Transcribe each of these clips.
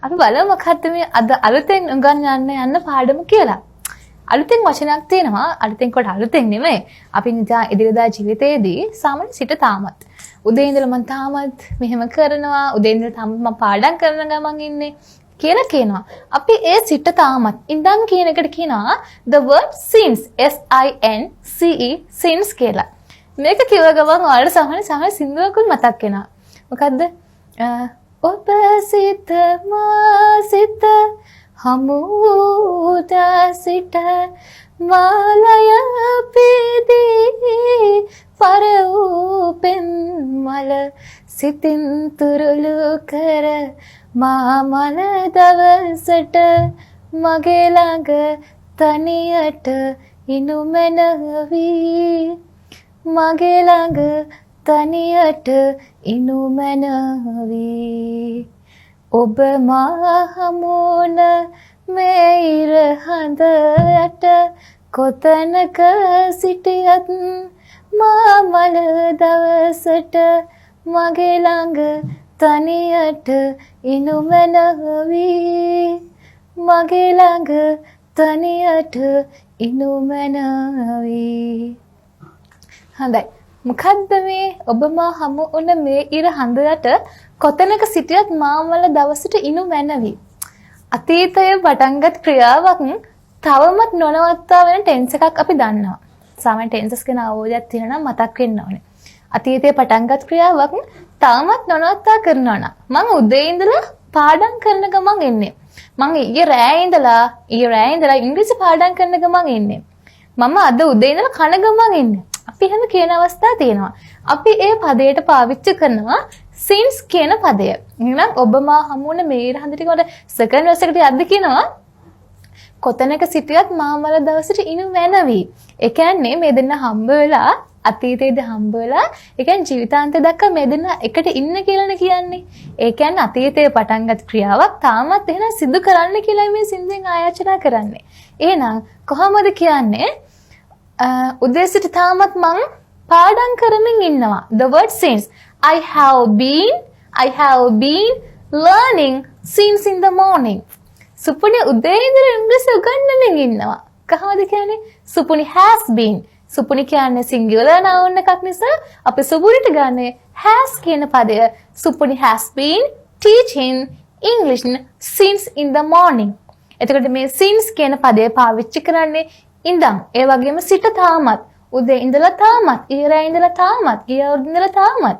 අපි බලමු මොකක්ද මේ අද අලුතෙන් උගන්වන්න යන්න පාඩම කියලා. අලුතෙන් වචනයක් තියෙනවා. අලුතෙන් කොට අලුතෙන් නෙමෙයි. අපි ඉදිරියදා ජීවිතයේදී සාමාන්‍ය සිට තාමත් උදේ ඉඳලා මම තාමත් මෙහෙම කරනවා. උදේ ඉඳලා තාමත් මම පාඩම් කරන ගමන් ඉන්නේ කියලා කියනවා. අපි ඒ සිට තාමත් ඉඳන් කියන එකට කියනවා the word since S I N C E since කියලා. මේක කිව්ව ගමන් ඔයාලට සමහර සින්දුවකුත් මතක් වෙනවා. මොකද්ද? ඔබ සිත මා සිත හමුදා සිට මාලය පෙදී පරූපෙන් මල සිතින් තුරුළු කර මා මල දවසට මගේ ළඟ තනියට ඉනුමැනවි මගේ ළඟ තනියට ඉනුමැනවි ඔබ මා හමුවන මේ ඉර හඳ යට කොතැනක සිටියත් මා මල දවසට මගේ ළඟ තනියට ඉනුමැනවි මගේ ළඟ තනියට ඉනුමැනවි. හොඳයි. මොකද්ද මේ ඔබ මා හමු වුණ මේ ඉර හඳ යට කොතැනක සිටියත් මා මල දවසට ඉනුමැනවි. අතීතයේ පටන්ගත් ක්‍රියාවක් තවමත් නොනවත්වා වෙන ටෙන්ස් එකක් අපි දන්නවා. සාමාන්‍ය ටෙන්සස් ගැන අවබෝධයක් තියෙනවා නම් මතක් වෙන්න ඕනේ. අතීතයේ පටන්ගත් ක්‍රියාවක් තවමත් නොනවත්වා කරනවා නම් මම උදේ ඉඳලා පාඩම් කරන ගමන් ඉන්නේ. මම ඊයේ රෑ ඉඳලා ඉංග්‍රීසි පාඩම් කරන ගමන් ඉන්නේ. මම අද උදේ ඉඳලා කන ගමන් ඉන්නේ. අපි එහෙම කියන අවස්ථා තියෙනවා. අපි ඒ පදයට පාවිච්චි කරනවා since කියන පදය. එහෙනම් ඔබ මා හමු වුණ මේ ඉර හඳ ටික වල සෙකන්ඩ් වර්ස් එකට යද්දි කියනවා කොතැනක සිටියත් මාමල දවසට ඉනුමැනවි. ඒ කියන්නේ මේ දෙන්න හම්බ වෙලා අතීතයේදී හම්බ වෙලා ඒ කියන්නේ ජීවිතාන්තය දක්වා මේ දෙන්න එකට ඉන්න කියලානේ කියන්නේ. ඒ කියන්නේ අතීතයේ පටන්ගත් ක්‍රියාවක් තාමත් එහෙනම් සිදු කරන්න කියලා මේ සින්දෙන් ආයාචනා කරන්නේ. එහෙනම් කොහොමද කියන්නේ? උදේ සිට තාමත් මං පාඩම් කරමින් ඉන්නවා. The word since I have been learning since in the morning. සුපුනි උදේ ඉඳලා ඉංග්‍රීසි උගන්වමින් ඉන්නවා. කොහොමද කියන්නේ? සුපුනි has been. සුපුනි කියන්නේ singular noun එකක් නිසා අපි සුපුනිට ගන්නේ has කියන පදය. සුපුනි has been teaching English since in the morning. එතකොට මේ since කියන පදය පාවිච්චි කරන්නේ ඉඳන් ඒ වගේම සිට තාමත් උදේ ඉඳලා තාමත් ඊරා ඉඳලා තාමත් ගිය අවුරුදු ඉඳලා තාමත්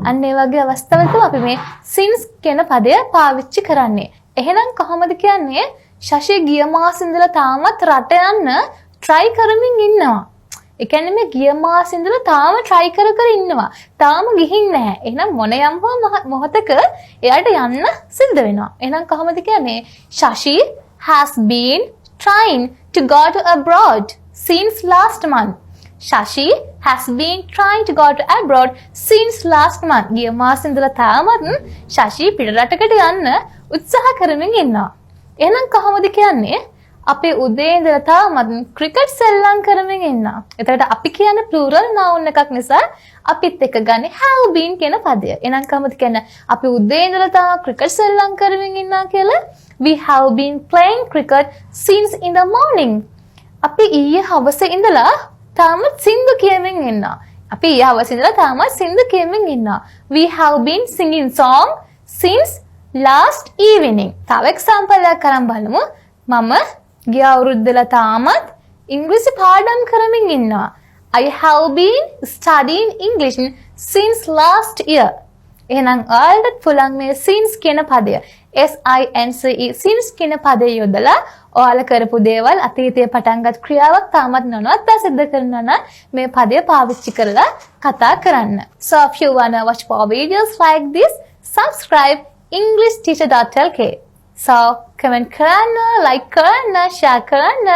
අන්න ඒ වගේ අවස්ථාවලදී අපි මේ since කියන පදය පාවිච්චි කරන්නේ. එහෙනම් කොහොමද කියන්නේ? ශෂි ගිය මාසෙ ඉඳලා තාමත් රට යන්න try කරමින් ඉන්නවා. ඒ කියන්නේ මේ ගිය මාසෙ ඉඳලා තාම try කර ඉන්නවා. තාම ගිහින් නැහැ. එහෙනම් මොන යම් මොහොතක එයාට යන්න සිද්ධ වෙනවා. එහෙනම් කොහොමද කියන්නේ? ශෂි has been trying to go to abroad since last month. Shashi has been trying to go to abroad since last month. ගිය මාසෙ ඉඳලා තාමත් ශෂි පිටරටකට යන්න උත්සාහ කරමින් ඉන්නවා. එහෙනම් කොහොමද කියන්නේ? අපි උදේ ඉඳලා තාමත් ක්‍රිකට් සෙල්ලම් කරමින් ඉන්නවා. එතකොට අපි කියන්නේ plural noun එකක් නිසා අපිත් එක්ක ගන්න have been කියන පදය. එහෙනම් කොහොමද කියන්නේ? අපි උදේ ඉඳලා තාම ක්‍රිකට් සෙල්ලම් කරමින් ඉන්නවා කියලා we have been playing cricket since in the morning. අපි ඊයේ හවසේ ඉඳලා තාමත් සින්දු කියමින් ඉන්නවා. අපි ඊයේ හවසේ ඉඳලා තාමත් සින්දු කියමින් ඉන්නවා. We have been singing song since last evening. තව එක්සැම්පල් එකක් අරන් බලමු. මම ගිය අවුරුද්දලා තාමත් ඉංග්‍රීසි පාඩම් කරමින් ඉන්නවා. I have been studying English since last year. එහෙනම් ඔයාලට පුළුවන් මේ since කියන පදය S-I-N-C-E since කියන පදය යොදලා ඔයාලා කරපු දේවල් අතීතයේ පටන්ගත් ක්‍රියාවක් තාමත් නොනවත්වා සිද්ධ කරනවා නම් මේ පදය පාවිච්චි කරලා කතා කරන්න. So if you wanna watch more videos like this, subscribe englishteacher.lk. So comment කරන්න, like කරන්න, share කරන්න.